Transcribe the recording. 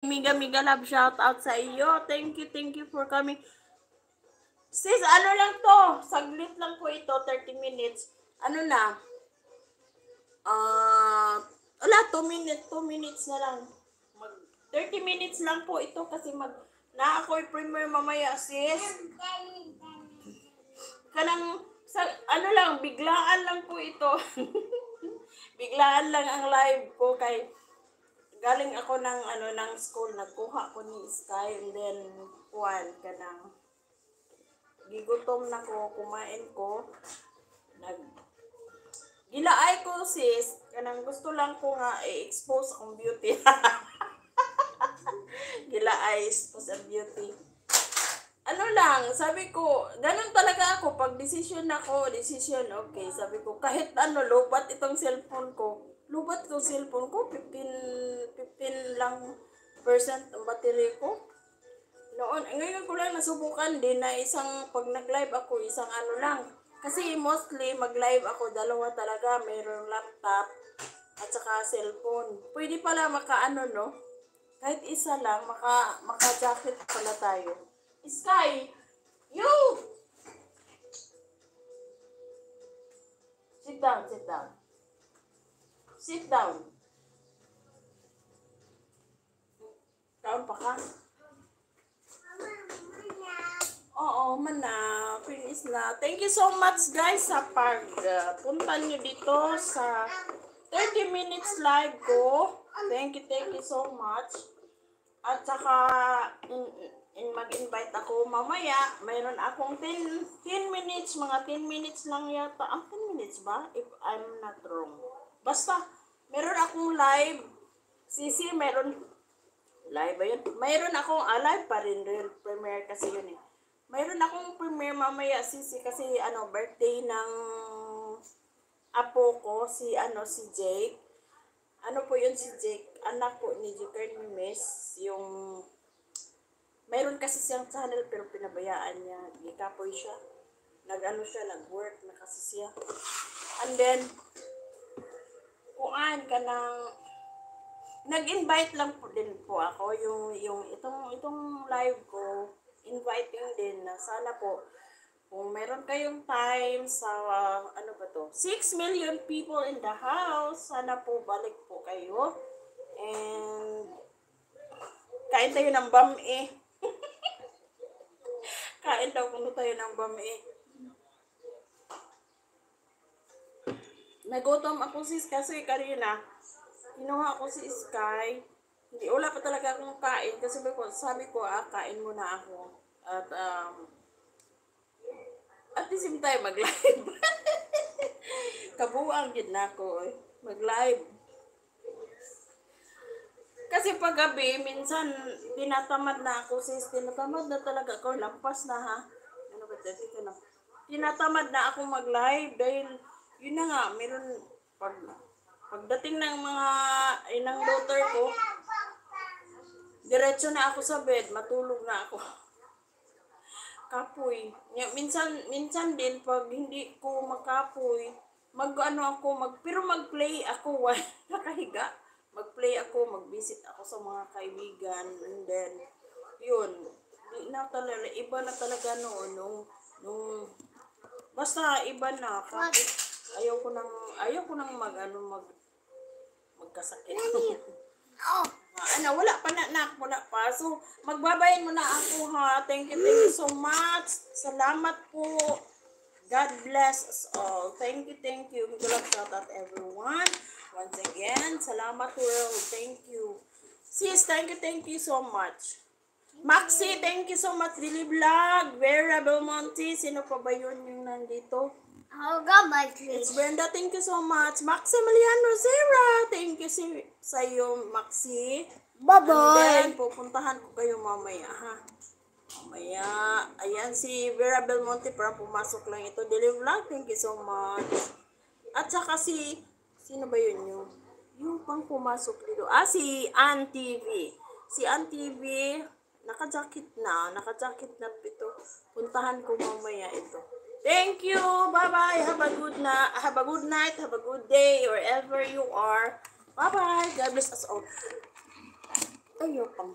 Miga love shout out sa iyo. Thank you for coming. Sis, ano lang to? Saglit lang po ito, 30 minutes. Ano na? Wala, 2 minutes na lang. 30 minutes lang po ito kasi na ako'y premiere mamaya, sis. Kanang, ano lang, biglaan lang po ito. Biglaan lang ang live ko kay galing ako ng school, nagkuha ko ni Sky and then kanang gigutom na ko, kumain ko, gilaay ko sis, kanang gusto lang ko nga i-expose akong beauty. Gilaay, expose ang beauty. Ano lang, sabi ko, ganun talaga ako, pag decision, okay, sabi ko, kahit lubat itong cellphone ko, 15 lang percent ang battery ko. Ngayon ko lang nasubukan din na pag nag-live ako, isang lang. Kasi mostly, mag-live ako, dalawa talaga, mayroong laptop at saka cellphone. Pwede pala no? Kahit isa lang, maka-jacket pala tayo. Sky! You! Sit down. Sit down. Kaon pa ka? Oo, mana. Finish na. Thank you so much guys sa punta nyo dito sa 30 minutes live ko. Thank you so much. At saka mag-invite ako mamaya. Mayroon akong 10 minutes, mga 10 minutes lang yata. 10 minutes ba? If I'm not wrong. Basta, meron akong live. Sisi, meron live ba yun? Mayroon akong live pa rin. Real premiere kasi yun eh. Mayroon akong premiere mamaya, Sisi, kasi birthday ng apo ko, si Jake. Ano po yun si Jake? Anak po ni Jake Miss, yung mayroon kasi siyang channel pero pinabayaan niya. Gikapoy siya. Nag-work na kasi siya. And then, kuan ka ng nag-invite lang po din po ako yung itong live ko, inviting din na sana po kung meron kayong time sa 6 million people in the house, sana po balik po kayo and kain tayo ng bami. Kain daw kung tayo ng bami. Nagutom ako sis kasi kanina kinuha ko si Sky. Hindi, wala pa talaga akong kain kasi sabi ko kain muna ako. At the same time, mag-live. Kabuang din na ako mag-live. Kasi pag gabi, minsan, tinatamad na ako sis. Tinatamad na talaga ako. Lampas na ha. Ano ba dito na? Tinatamad na ako mag-live dahil, yun na nga, meron, pagdating ng mga inang daughter ko, diretso na ako sa bed, matulog na ako. Kapoy. Minsan din, pag hindi ko makapoy, pero mag-play ako, nakahiga. Mag-play ako, mag-visit ako sa mga kaibigan, and then, yun, iba na talaga noon, basta iba na, kapit, ayaw ko nang magkasakit. Wala pa. So, magbabayin mo na ako ha. Thank you so much. Salamat po. God bless us all. Thank you. Good luck, shout out everyone. Once again, salamat world. Thank you. Sis, thank you so much. Maxi, thank you so much. Lily Vlog, Vera Belmonte. Sino pa ba yun yung nandito? It's Brenda, thank you so much. Maximilian Rosera, thank you sa iyo, Maxi. Bye-bye. And then, pupuntahan ko kayo mamaya, ha? Mamaya. Ayan, si Vera Belmonte, para pumasok lang ito. Lily Vlog, thank you so much. At saka sino ba yun yung pang pumasok dito? Si Ann TV. Si Ann TV, naka-jacket na ito. Puntahan ko mamaya ito. Thank you. Bye-bye. Have a good night. Have a good day wherever you are. Bye-bye. God bless us all. Tayo pang